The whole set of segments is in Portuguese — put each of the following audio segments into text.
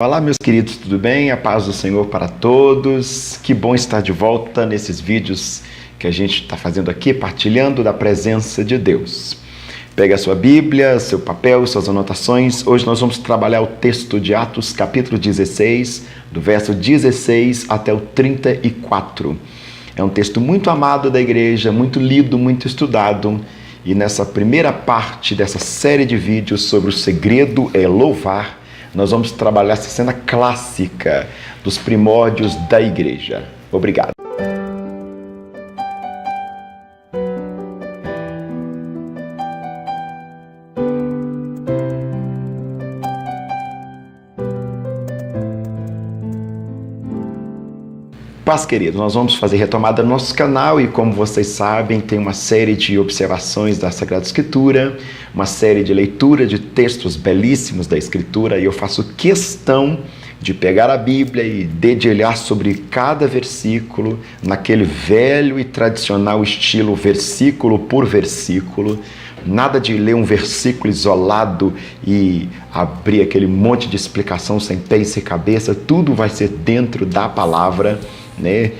Olá, meus queridos, tudo bem? A paz do Senhor para todos. Que bom estar de volta nesses vídeos que a gente está fazendo aqui, partilhando da presença de Deus. Pega a sua Bíblia, seu papel, suas anotações. Hoje nós vamos trabalhar o texto de Atos, capítulo 16, do verso 16 até o 34. É um texto muito amado da igreja, muito lido, muito estudado. E nessa primeira parte dessa série de vídeos sobre o segredo é louvar, nós vamos trabalhar essa cena clássica dos primórdios da igreja. Obrigado. Paz, queridos, nós vamos fazer retomada no nosso canal e, como vocês sabem, tem uma série de observações da Sagrada Escritura, uma série de leitura de textos belíssimos da Escritura, e eu faço questão de pegar a Bíblia e dedilhar sobre cada versículo naquele velho e tradicional estilo versículo por versículo. Nada de ler um versículo isolado e abrir aquele monte de explicação sem pé e sem cabeça. Tudo vai ser dentro da palavra, né?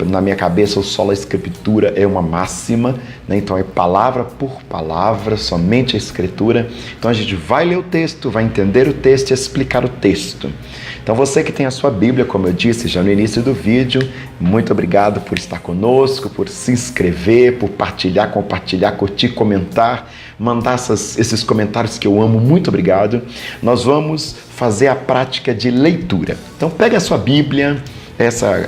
Na minha cabeça, o sola escritura é uma máxima, né? Então é palavra por palavra, somente a escritura. Então a gente vai ler o texto, vai entender o texto e explicar o texto. Então você que tem a sua Bíblia, como eu disse já no início do vídeo, muito obrigado por estar conosco, por se inscrever, por partilhar, compartilhar, curtir, comentar, mandar esses comentários que eu amo, muito obrigado. Nós vamos fazer a prática de leitura. Então pega a sua Bíblia.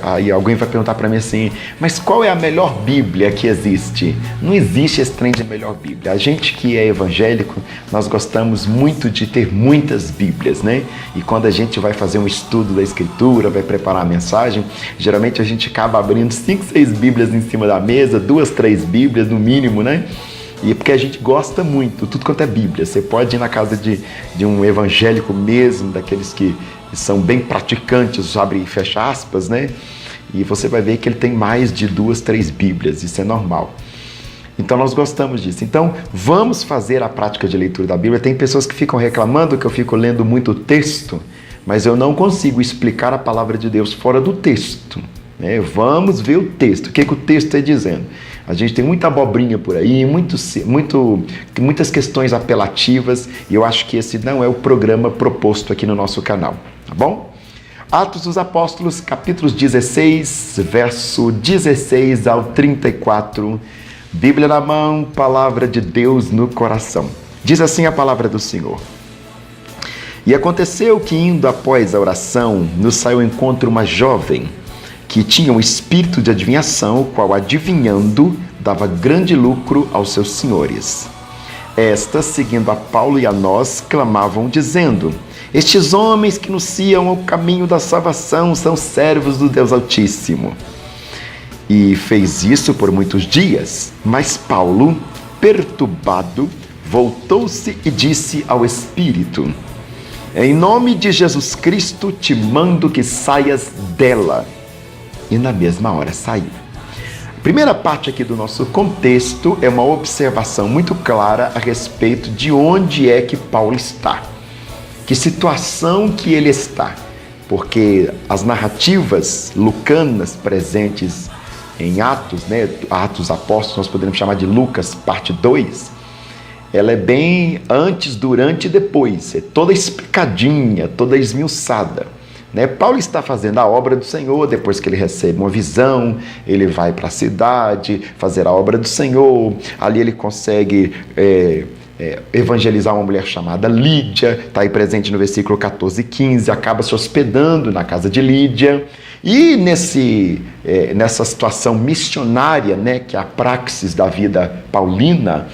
Aí alguém vai perguntar para mim assim, mas qual é a melhor Bíblia que existe? Não existe esse trem de melhor Bíblia. A gente que é evangélico, nós gostamos muito de ter muitas Bíblias, né? E quando a gente vai fazer um estudo da Escritura, vai preparar a mensagem, geralmente a gente acaba abrindo 5, 6 Bíblias em cima da mesa, 2, 3 Bíblias no mínimo, né? E porque a gente gosta muito, tudo quanto é Bíblia. Você pode ir na casa de um evangélico mesmo, daqueles que são bem praticantes, abre e fecha aspas, né? E você vai ver que ele tem mais de 2, 3 Bíblias, isso é normal. Então nós gostamos disso. Então vamos fazer a prática de leitura da Bíblia. Tem pessoas que ficam reclamando que eu fico lendo muito texto, mas eu não consigo explicar a palavra de Deus fora do texto, né? Vamos ver o texto, o que o texto está dizendo. A gente tem muita abobrinha por aí, muitas questões apelativas, e eu acho que esse não é o programa proposto aqui no nosso canal, tá bom? Atos dos Apóstolos, capítulos 16, verso 16 ao 34, Bíblia na mão, palavra de Deus no coração. Diz assim a palavra do Senhor. E aconteceu que, indo após a oração, nos saiu ao encontro uma jovem, que tinha um espírito de adivinhação, o qual, adivinhando, dava grande lucro aos seus senhores. Estas, seguindo a Paulo e a nós, clamavam, dizendo: estes homens que anunciam o caminho da salvação são servos do Deus Altíssimo. E fez isso por muitos dias. Mas Paulo, perturbado, voltou-se e disse ao espírito: em nome de Jesus Cristo te mando que saias dela. E na mesma hora saiu. A primeira parte aqui do nosso contexto é uma observação muito clara a respeito de onde é que Paulo está, que situação que ele está, porque as narrativas lucanas presentes em Atos, né, Atos Apóstolos, nós poderíamos chamar de Lucas, parte 2, ela é bem antes, durante e depois, é toda explicadinha, toda esmiuçada. Paulo está fazendo a obra do Senhor, depois que ele recebe uma visão, ele vai para a cidade fazer a obra do Senhor, ali ele consegue evangelizar uma mulher chamada Lídia, está aí presente no versículo 14 e 15, acaba se hospedando na casa de Lídia, e nessa situação missionária, né, que é a praxis da vida paulina,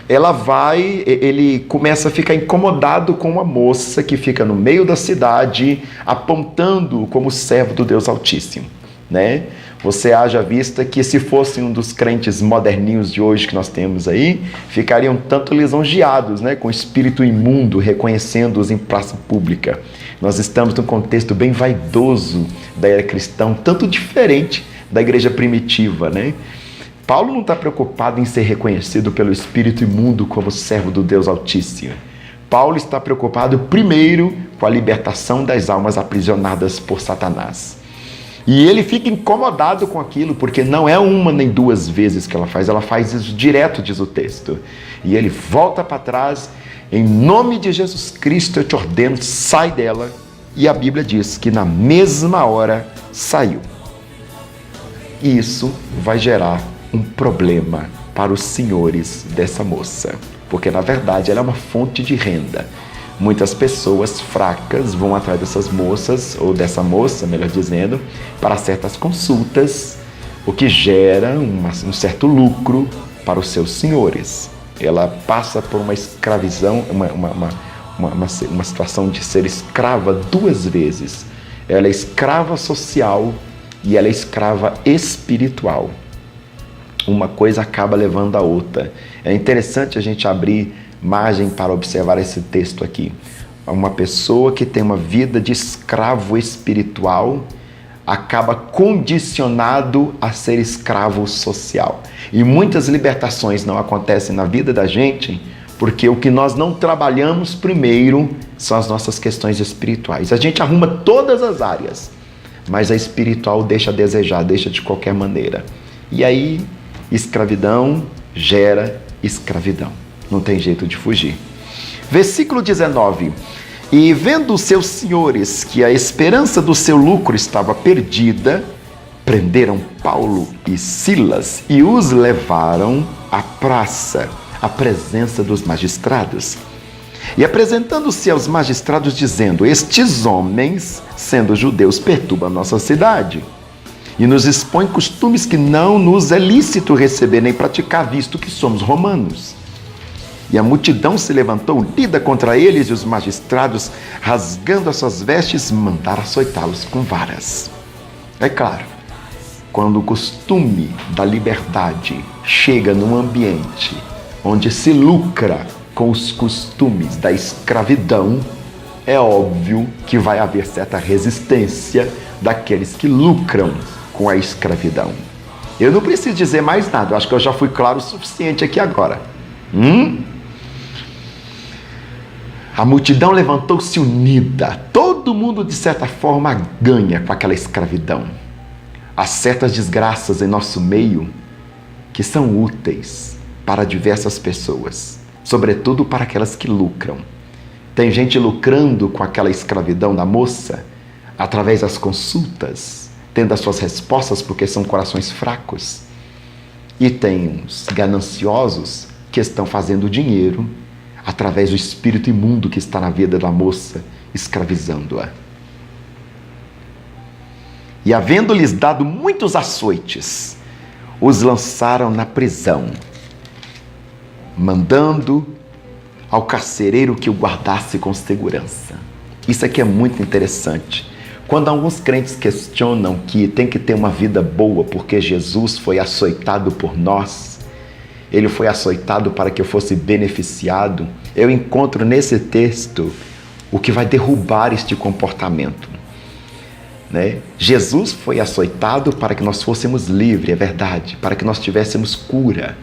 ele começa a ficar incomodado com uma moça que fica no meio da cidade, apontando como servo do Deus Altíssimo, né? Você haja vista que se fosse um dos crentes moderninhos de hoje que nós temos aí, ficariam tanto lisonjeados, né, com o espírito imundo, reconhecendo-os em praça pública. Nós estamos num contexto bem vaidoso da era cristã, tanto diferente da igreja primitiva, né? Paulo não está preocupado em ser reconhecido pelo espírito imundo como servo do Deus Altíssimo. Paulo está preocupado primeiro com a libertação das almas aprisionadas por Satanás. E ele fica incomodado com aquilo, porque não é uma nem duas vezes que ela faz isso direto, diz o texto. E ele volta para trás, em nome de Jesus Cristo eu te ordeno, sai dela. E a Bíblia diz que na mesma hora saiu. E isso vai gerar um problema para os senhores dessa moça, porque na verdade ela é uma fonte de renda. Muitas pessoas fracas vão atrás dessas moças, ou dessa moça, melhor dizendo, para certas consultas, o que gera um certo lucro para os seus senhores. Ela passa por uma escravidão, uma situação de ser escrava duas vezes. Ela é escrava social e ela é escrava espiritual. Uma coisa acaba levando a outra. É interessante a gente abrir margem para observar esse texto aqui. Uma pessoa que tem uma vida de escravo espiritual acaba condicionado a ser escravo social. E muitas libertações não acontecem na vida da gente porque o que nós não trabalhamos primeiro são as nossas questões espirituais. A gente arruma todas as áreas, mas a espiritual deixa a desejar, deixa de qualquer maneira. E aí, escravidão gera escravidão. Não tem jeito de fugir. Versículo 19. E vendo os seus senhores que a esperança do seu lucro estava perdida, prenderam Paulo e Silas e os levaram à praça, à presença dos magistrados. E apresentando-se aos magistrados, dizendo: estes homens, sendo judeus, perturbam a nossa cidade e nos expõem costumes que não nos é lícito receber nem praticar, visto que somos romanos. E a multidão se levantou unida contra eles, e os magistrados, rasgando as suas vestes, mandaram açoitá-los com varas. É claro, quando o costume da liberdade chega num ambiente onde se lucra com os costumes da escravidão, é óbvio que vai haver certa resistência daqueles que lucram com a escravidão. Eu não preciso dizer mais nada, eu acho que eu já fui claro o suficiente aqui agora. A multidão levantou-se unida. Todo mundo, de certa forma, ganha com aquela escravidão. Há certas desgraças em nosso meio que são úteis para diversas pessoas, sobretudo para aquelas que lucram. Tem gente lucrando com aquela escravidão da moça através das consultas, tendo as suas respostas porque são corações fracos. E tem uns gananciosos que estão fazendo dinheiro através do espírito imundo que está na vida da moça, escravizando-a. E havendo-lhes dado muitos açoites, os lançaram na prisão, mandando ao carcereiro que o guardasse com segurança. Isso aqui é muito interessante. Quando alguns crentes questionam que tem que ter uma vida boa porque Jesus foi açoitado por nós, ele foi açoitado para que eu fosse beneficiado, eu encontro nesse texto o que vai derrubar este comportamento. Jesus foi açoitado para que nós fôssemos livres, é verdade, para que nós tivéssemos cura.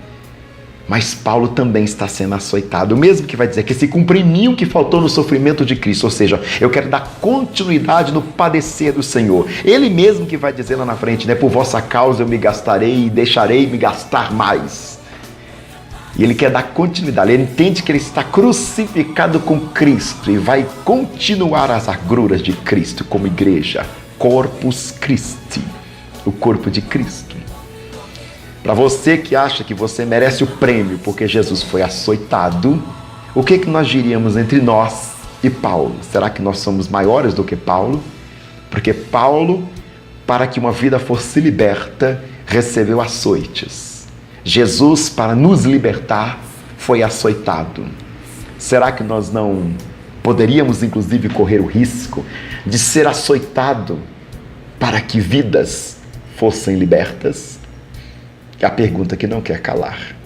Mas Paulo também está sendo açoitado, o mesmo que vai dizer que se cumpre em mim o que faltou no sofrimento de Cristo, ou seja, eu quero dar continuidade no padecer do Senhor. Ele mesmo que vai dizer lá na frente, por vossa causa eu me gastarei e deixarei me gastar mais. E ele quer dar continuidade, ele entende que ele está crucificado com Cristo e vai continuar as agruras de Cristo como igreja, Corpus Christi, o corpo de Cristo. Para você que acha que você merece o prêmio porque Jesus foi açoitado, o que nós diríamos entre nós e Paulo? Será que nós somos maiores do que Paulo? Porque Paulo, para que uma vida fosse liberta, recebeu açoites. Jesus, para nos libertar, foi açoitado. Será que nós não poderíamos, inclusive, correr o risco de ser açoitado para que vidas fossem libertas? É a pergunta que não quer calar.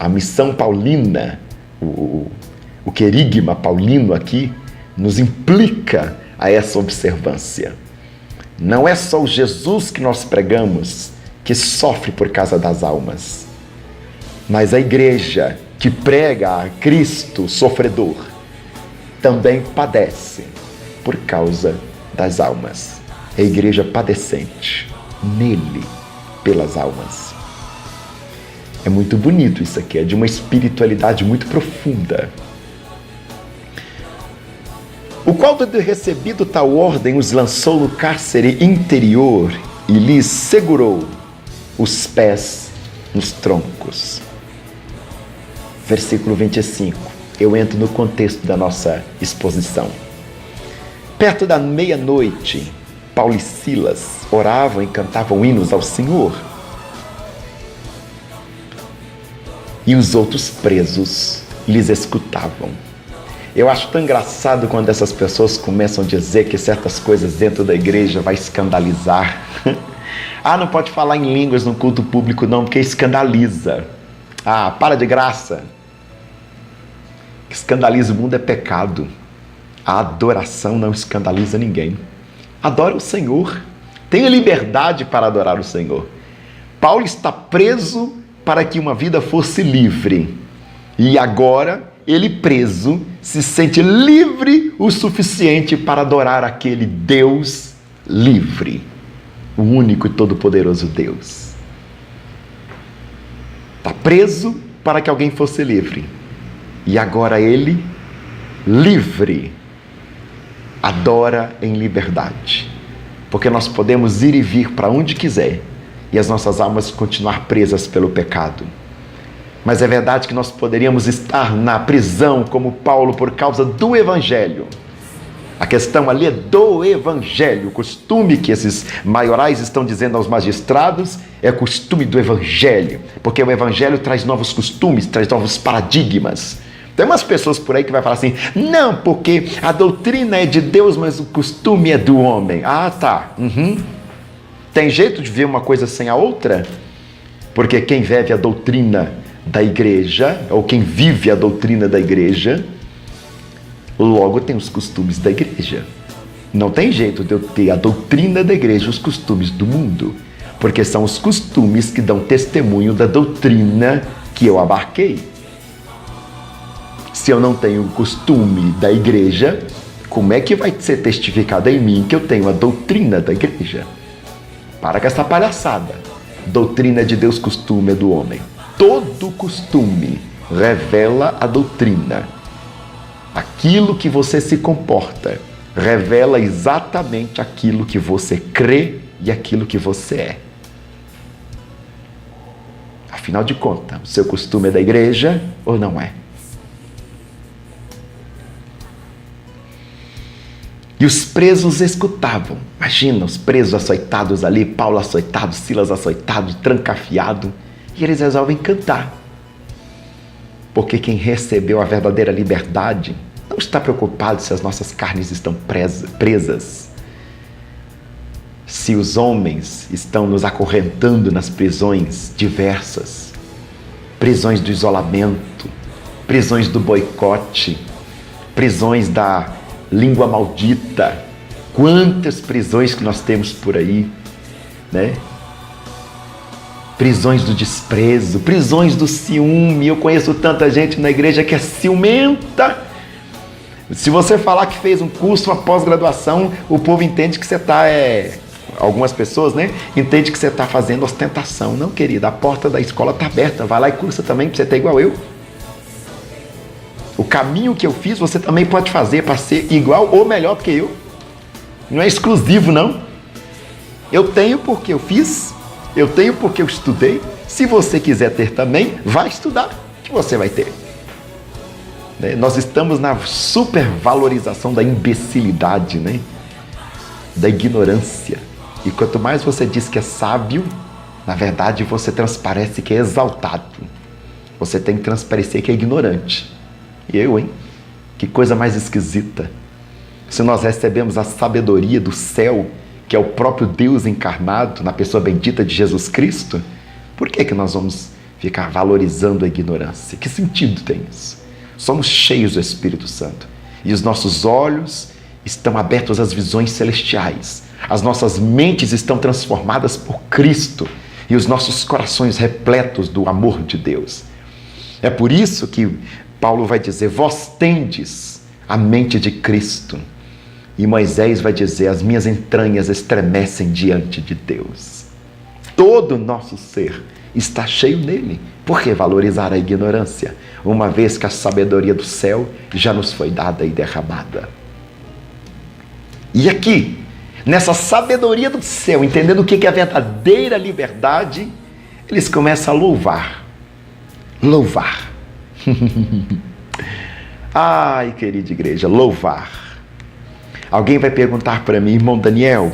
A missão paulina, o querigma paulino aqui, nos implica a essa observância. Não é só o Jesus que nós pregamos que sofre por causa das almas, mas a igreja que prega a Cristo sofredor, também padece por causa das almas. É a igreja padecente nele pelas almas. É muito bonito isso aqui, é de uma espiritualidade muito profunda. O qual, tendo recebido tal ordem, os lançou no cárcere interior e lhes segurou os pés nos troncos. Versículo 25. Eu entro no contexto da nossa exposição. Perto da meia-noite, Paulo e Silas oravam e cantavam hinos ao Senhor. E os outros presos lhes escutavam. Eu acho tão engraçado quando essas pessoas começam a dizer que certas coisas dentro da igreja vai escandalizar. Ah, não pode falar em línguas no culto público não, porque escandaliza. Ah, para de graça. O que escandaliza o mundo é pecado. A adoração não escandaliza ninguém. Adora o Senhor. Tenha liberdade para adorar o Senhor. Paulo está preso para que uma vida fosse livre. E agora, ele preso, se sente livre o suficiente para adorar aquele Deus livre. O único e todo-poderoso Deus. Está preso para que alguém fosse livre. E agora ele, livre, adora em liberdade. Porque nós podemos ir e vir para onde quiser e as nossas almas continuar presas pelo pecado. Mas é verdade que nós poderíamos estar na prisão como Paulo por causa do Evangelho. A questão ali é do Evangelho. O costume que esses maiorais estão dizendo aos magistrados é costume do Evangelho. Porque o Evangelho traz novos costumes, traz novos paradigmas. Tem umas pessoas por aí que vai falar assim, não, porque a doutrina é de Deus, mas o costume é do homem. Ah, tá. Tem jeito de ver uma coisa sem a outra? Porque quem vive a doutrina da igreja, ou quem vive a doutrina da igreja, logo tem os costumes da igreja. Não tem jeito de eu ter a doutrina da igreja e os costumes do mundo, porque são os costumes que dão testemunho da doutrina que eu abarquei. Se eu não tenho o costume da igreja, como é que vai ser testificado em mim que eu tenho a doutrina da igreja? Para com essa palhaçada. Doutrina de Deus, costume é do homem. Todo costume revela a doutrina. Aquilo que você se comporta revela exatamente aquilo que você crê e aquilo que você é. Afinal de contas, o seu costume é da igreja ou não é? E os presos escutavam. Imagina, os presos açoitados ali, Paulo açoitado, Silas açoitado, trancafiado. E eles resolvem cantar. Porque quem recebeu a verdadeira liberdade não está preocupado se as nossas carnes estão presas. Se os homens estão nos acorrentando nas prisões diversas. Prisões do isolamento, prisões do boicote, prisões da língua maldita. Quantas prisões que nós temos por aí, né? Prisões do desprezo, prisões do ciúme. Eu conheço tanta gente na igreja que é ciumenta. Se você falar que fez um curso, uma pós-graduação, o povo entende que você está, algumas pessoas, né, entende que você está fazendo ostentação. Não, querida, a porta da escola está aberta. Vai lá e cursa também, para você ter igual eu. O caminho que eu fiz, você também pode fazer para ser igual ou melhor que eu. Não é exclusivo, não. Eu tenho porque eu fiz, eu tenho porque eu estudei. Se você quiser ter também, vai estudar, que você vai ter. Nós estamos na supervalorização da imbecilidade, né? Da ignorância. E quanto mais você diz que é sábio, na verdade você transparece que é exaltado. Você tem que transparecer que é ignorante. E eu, hein? Que coisa mais esquisita. Se nós recebemos a sabedoria do céu, que é o próprio Deus encarnado na pessoa bendita de Jesus Cristo, por que nós vamos ficar valorizando a ignorância? Que sentido tem isso? Somos cheios do Espírito Santo e os nossos olhos estão abertos às visões celestiais. As nossas mentes estão transformadas por Cristo e os nossos corações repletos do amor de Deus. É por isso que Paulo vai dizer: vós tendes a mente de Cristo. E Moisés vai dizer: as minhas entranhas estremecem diante de Deus. Todo o nosso ser está cheio nele. Por que valorizar a ignorância, uma vez que a sabedoria do céu já nos foi dada e derramada? E aqui, nessa sabedoria do céu, entendendo o que é a verdadeira liberdade, eles começam a louvar. Louvar. Ai, querida igreja, louvar. Alguém vai perguntar para mim: irmão Daniel,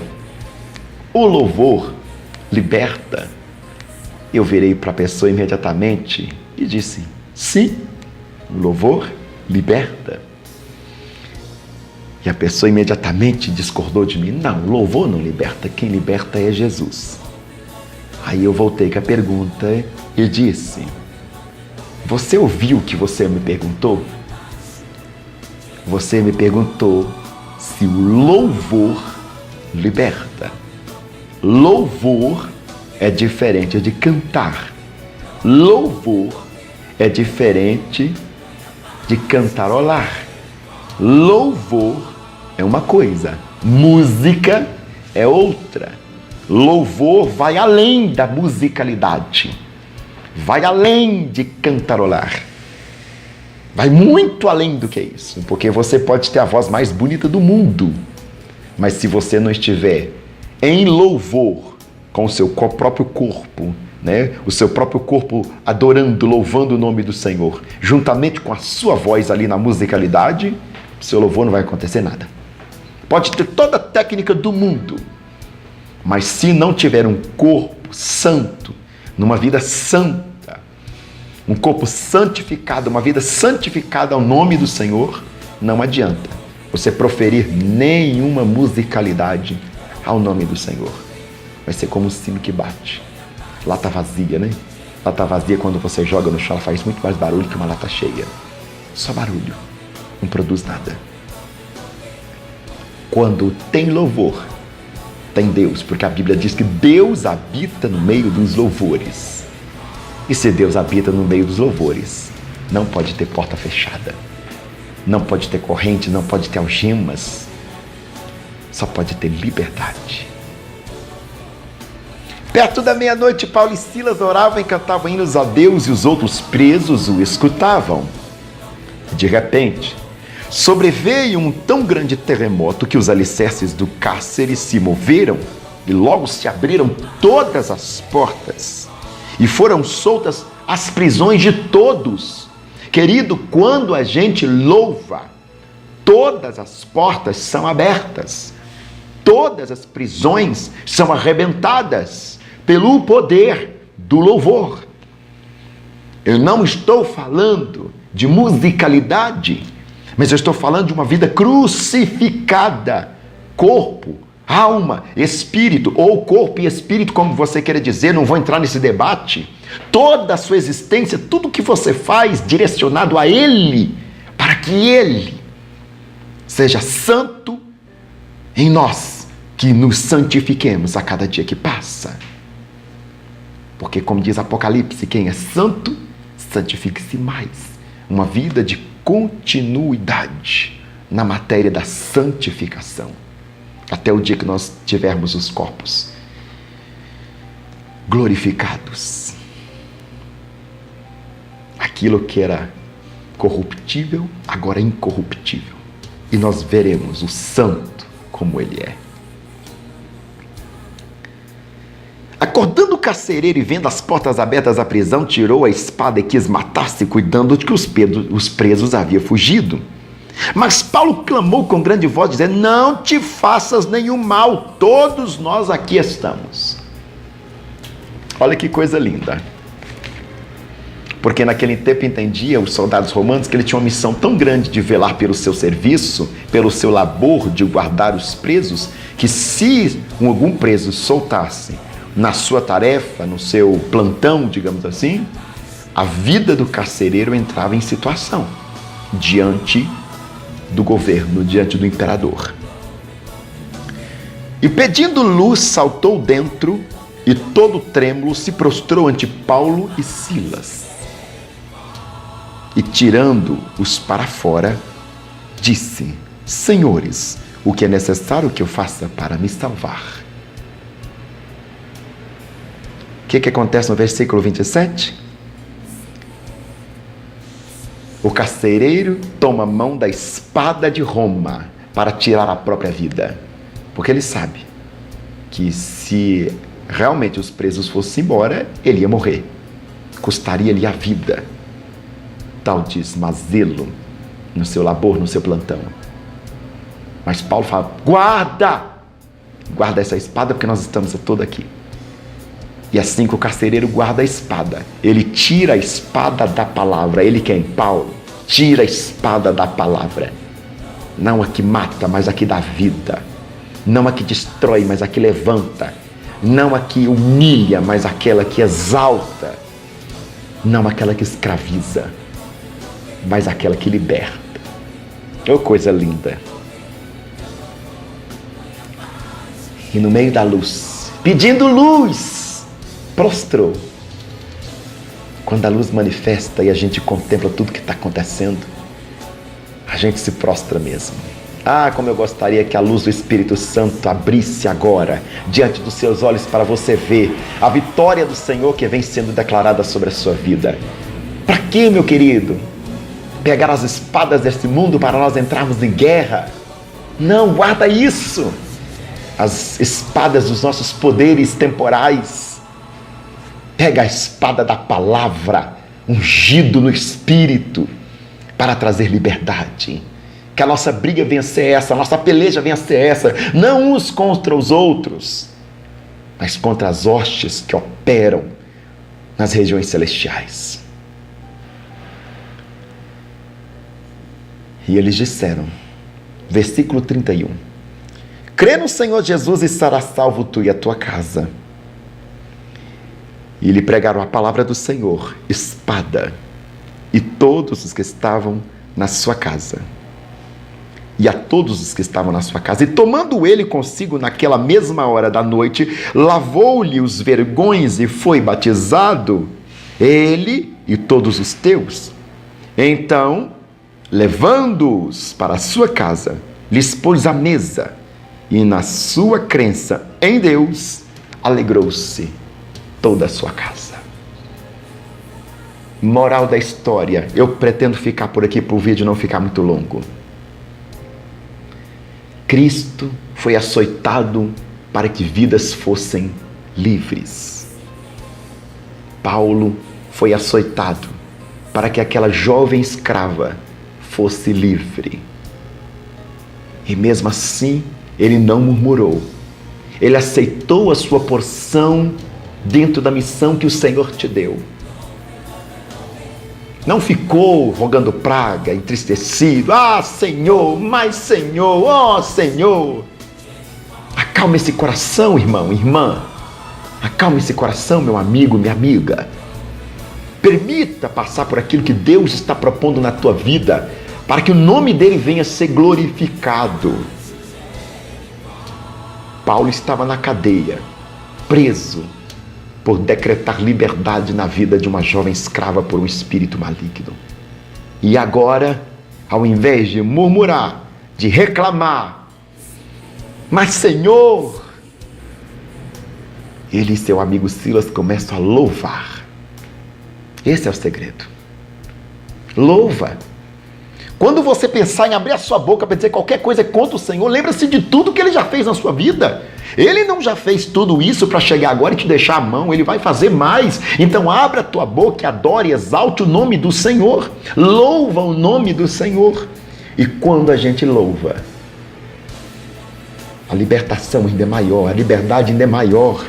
o louvor liberta? Eu virei para a pessoa imediatamente e disse: sim, o louvor liberta. E a pessoa imediatamente discordou de mim: não, o louvor não liberta, quem liberta é Jesus. Aí eu voltei com a pergunta e disse: você ouviu o que você me perguntou? Você me perguntou se o louvor liberta. Louvor é diferente de cantar. Louvor é diferente de cantarolar. Louvor é uma coisa, música é outra. Louvor vai além da musicalidade, vai além de cantarolar, vai muito além do que isso, porque você pode ter a voz mais bonita do mundo, mas se você não estiver em louvor com o seu próprio corpo, né? O seu próprio corpo adorando, louvando o nome do Senhor, juntamente com a sua voz ali na musicalidade, seu louvor não vai acontecer nada. Pode ter toda a técnica do mundo, mas se não tiver um corpo santo, numa vida santa, um corpo santificado, uma vida santificada ao nome do Senhor, não adianta você proferir nenhuma musicalidade ao nome do Senhor. Vai ser como um sino que bate. Lata vazia, né? Lata vazia, quando você joga no chão, ela faz muito mais barulho que uma lata cheia. Só barulho. Não produz nada. Quando tem louvor, tem Deus, porque a Bíblia diz que Deus habita no meio dos louvores. E se Deus habita no meio dos louvores, não pode ter porta fechada, não pode ter corrente, não pode ter algemas, só pode ter liberdade. Perto da meia-noite, Paulo e Silas oravam e cantavam hinos a Deus, e os outros presos o escutavam. De repente, sobreveio um tão grande terremoto que os alicerces do cárcere se moveram e logo se abriram todas as portas e foram soltas as prisões de todos. Querido, quando a gente louva, todas as portas são abertas, todas as prisões são arrebentadas pelo poder do louvor. Eu não estou falando de musicalidade, mas eu estou falando de uma vida crucificada, corpo, alma, espírito, ou corpo e espírito, como você queira dizer, não vou entrar nesse debate. Toda a sua existência, tudo que você faz direcionado a Ele, para que Ele seja santo em nós, que nos santifiquemos a cada dia que passa. Porque, como diz Apocalipse, quem é santo, santifique-se mais. Uma vida de continuidade na matéria da santificação, até o dia que nós tivermos os corpos glorificados. Aquilo que era corruptível, agora é incorruptível. E nós veremos o santo como ele é. Acordando o carcereiro e vendo as portas abertas da prisão, tirou a espada e quis matar-se, cuidando de que os presos haviam fugido. Mas Paulo clamou com grande voz, dizendo: não te faças nenhum mal, todos nós aqui estamos. Olha que coisa linda. Porque naquele tempo entendia os soldados romanos que ele tinha uma missão tão grande de velar pelo seu serviço, pelo seu labor de guardar os presos, que se algum preso soltasse na sua tarefa, no seu plantão, digamos assim, a vida do carcereiro entrava em situação diante do governo, diante do imperador. E pedindo luz, saltou dentro e todo trêmulo se prostrou ante Paulo e Silas. e tirando-os para fora, disse: Senhores, o que é necessário que eu faça para me salvar? O que acontece no versículo 27? O carcereiro toma a mão da espada de Roma para tirar a própria vida, porque ele sabe que se realmente os presos fossem embora, ele ia morrer, custaria-lhe a vida. Tal desmazelo no seu labor, no seu plantão. Mas Paulo fala: guarda essa espada, porque nós estamos todos aqui. E assim que o carcereiro guarda a espada, ele tira a espada da palavra. Ele quem? Paulo. Tira a espada da palavra. Não a que mata, mas a que dá vida. Não a que destrói, mas a que levanta. Não a que humilha, mas aquela que exalta. Não aquela que escraviza, mas aquela que liberta. Oh, coisa linda. E no meio da luz, pedindo luz, prostrou. Quando a luz manifesta e a gente contempla tudo que está acontecendo, a gente se prostra mesmo. Ah, como eu gostaria que a luz do Espírito Santo abrisse agora diante dos seus olhos para você ver a vitória do Senhor que vem sendo declarada sobre a sua vida. Para quê, meu querido? Pegar as espadas desse mundo para nós entrarmos em guerra? Não, guarda isso. As espadas dos nossos poderes temporais. Pega a espada da palavra, ungido no Espírito, para trazer liberdade. Que a nossa briga venha a ser essa, a nossa peleja venha a ser essa, não uns contra os outros, mas contra as hostes que operam nas regiões celestiais. E eles disseram, versículo 31, crê no Senhor Jesus e serás salvo tu e a tua casa. E lhe pregaram a palavra do Senhor, espada, e todos os que estavam na sua casa. E a todos os que estavam na sua casa. E tomando ele consigo naquela mesma hora da noite, lavou-lhe os vergões e foi batizado, ele e todos os teus. Então, levando-os para a sua casa, lhes pôs a mesa, e na sua crença em Deus, alegrou-se toda a sua casa. Moral da história, eu pretendo ficar por aqui para o vídeo não ficar muito longo. Cristo foi açoitado para que vidas fossem livres. Paulo foi açoitado para que aquela jovem escrava fosse livre. E mesmo assim, ele não murmurou. Ele aceitou a sua porção dentro da missão que o Senhor te deu. Não ficou rogando praga, entristecido. Ah, Senhor, mas Senhor, ó Senhor. Acalma esse coração, irmão, irmã. Acalma esse coração, meu amigo, minha amiga. Permita passar por aquilo que Deus está propondo na tua vida, para que o nome dele venha a ser glorificado. Paulo estava na cadeia, preso, por decretar liberdade na vida de uma jovem escrava por um espírito maligno. E agora, ao invés de murmurar, de reclamar, mas Senhor, ele e seu amigo Silas começam a louvar. Esse é o segredo. Louva. Quando você pensar em abrir a sua boca para dizer qualquer coisa contra o Senhor, lembre-se de tudo que ele já fez na sua vida. Ele não já fez tudo isso para chegar agora e te deixar a mão, ele vai fazer mais. Então abra a tua boca e adore e exalte o nome do Senhor. Louva o nome do Senhor. E quando a gente louva, a libertação ainda é maior, a liberdade ainda é maior.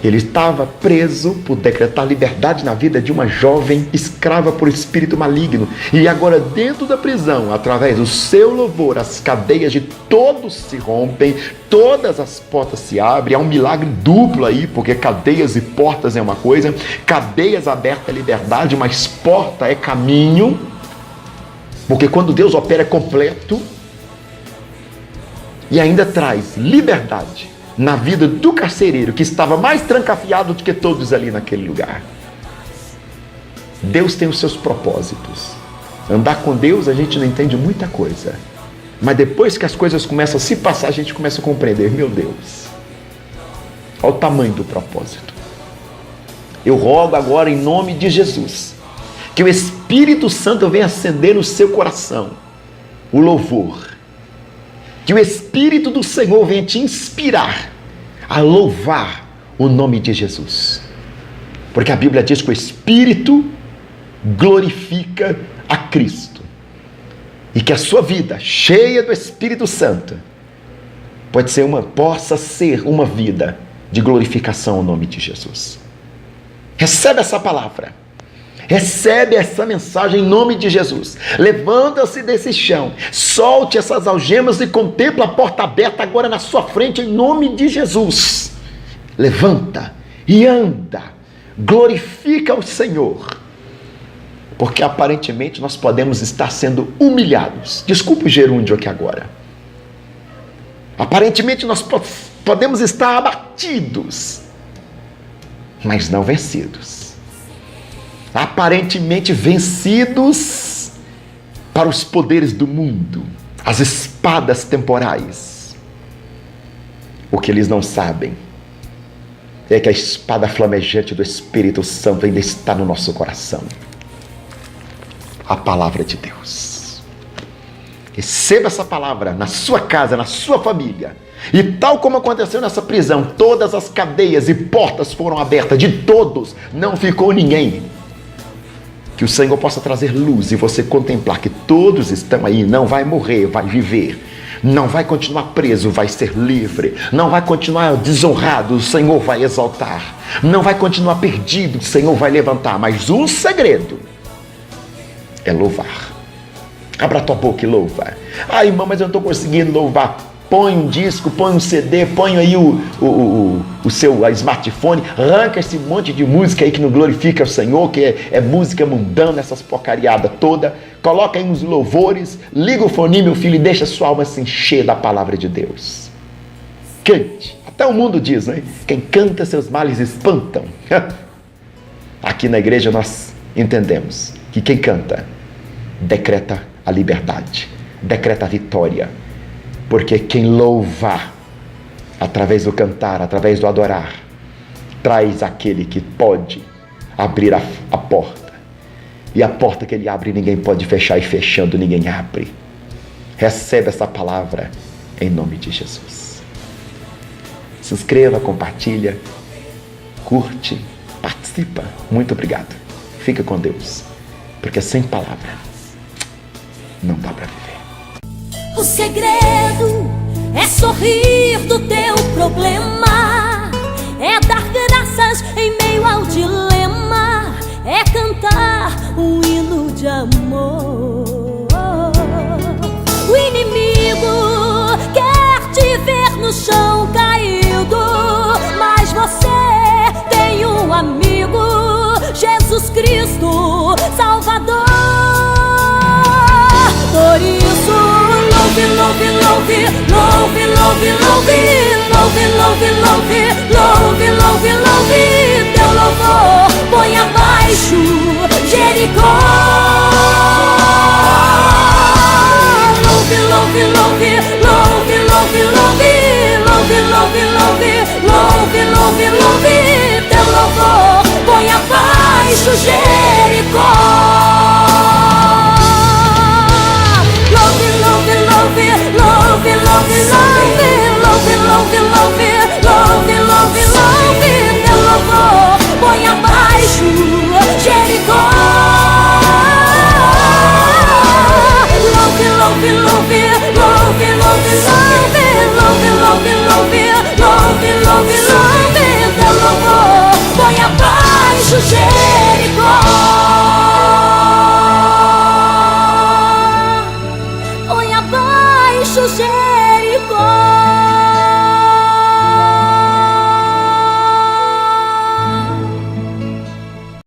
Ele estava preso por decretar liberdade na vida de uma jovem escrava por espírito maligno. E agora dentro da prisão, através do seu louvor, as cadeias de todos se rompem, todas as portas se abrem. Há um milagre duplo aí, porque cadeias e portas é uma coisa. Cadeias abertas é liberdade, mas porta é caminho. Porque quando Deus opera é completo. E ainda traz liberdade na vida do carcereiro, que estava mais trancafiado do que todos ali naquele lugar. Deus tem os seus propósitos. Andar com Deus a gente não entende muita coisa. Mas depois que as coisas começam a se passar, a gente começa a compreender, meu Deus, olha o tamanho do propósito. Eu rogo agora em nome de Jesus, que o Espírito Santo venha acender no seu coração o louvor. Que o Espírito do Senhor venha te inspirar a louvar o nome de Jesus. Porque a Bíblia diz que o Espírito glorifica a Cristo. E que a sua vida, cheia do Espírito Santo, possa ser uma vida de glorificação ao nome de Jesus. Recebe essa palavra. Recebe essa mensagem em nome de Jesus. Levanta-se desse chão. Solte essas algemas e contempla a porta aberta agora na sua frente em nome de Jesus. Levanta e anda. Glorifica o Senhor. Porque aparentemente nós podemos estar sendo humilhados. Desculpa o gerúndio aqui agora. Aparentemente nós podemos estar abatidos, mas não vencidos. Aparentemente vencidos para os poderes do mundo, as espadas temporais. O que eles não sabem é que a espada flamejante do Espírito Santo ainda está no nosso coração. A palavra de Deus. Receba essa palavra na sua casa, na sua família. E tal como aconteceu nessa prisão, todas as cadeias e portas foram abertas, de todos, não ficou ninguém. Que o Senhor possa trazer luz e você contemplar que todos estão aí, não vai morrer, vai viver. Não vai continuar preso, vai ser livre. Não vai continuar desonrado, o Senhor vai exaltar. Não vai continuar perdido, o Senhor vai levantar. Mas um segredo é louvar. Abra a tua boca e louva. Ah, irmão, mas eu não estou conseguindo louvar. Põe um disco, põe um CD, põe aí o seu smartphone, arranca esse monte de música aí que não glorifica o Senhor, que é música mundana, essas porcariadas toda. Coloca aí uns louvores, liga o fone, meu filho, e deixa a sua alma se encher da palavra de Deus. Cante. Até o mundo diz, né? Quem canta seus males espantam. Aqui na igreja nós entendemos que quem canta decreta a liberdade, decreta a vitória. Porque quem louva, através do cantar, através do adorar, traz aquele que pode abrir a porta. E a porta que ele abre, ninguém pode fechar, e fechando, ninguém abre. Recebe essa palavra em nome de Jesus. Se inscreva, compartilha, curte, participa. Muito obrigado. Fica com Deus. Porque sem palavra não dá para viver. O segredo é sorrir do teu problema, é dar graças em meio ao dilema, é cantar um hino de amor. O inimigo quer te ver no chão caído, mas você tem um amigo, Jesus Cristo, Salvador. Por isso, louve, louve, louve, louve, louve, louve, louve, louve, louve, louve, louve, louve, teu louvor põe abaixo Jericó. Louve, louve, louve, louve, louve, louve, louve, louve, louve, louve, louve, louve, teu louvor põe abaixo Jericó. Love, love, love, love, love, love, love, love, love, teu louvor põe abaixo Jericó. Love, love, love, love, love, love, love, love, love, love, love, teu louvor põe abaixo Jericó. Jericó.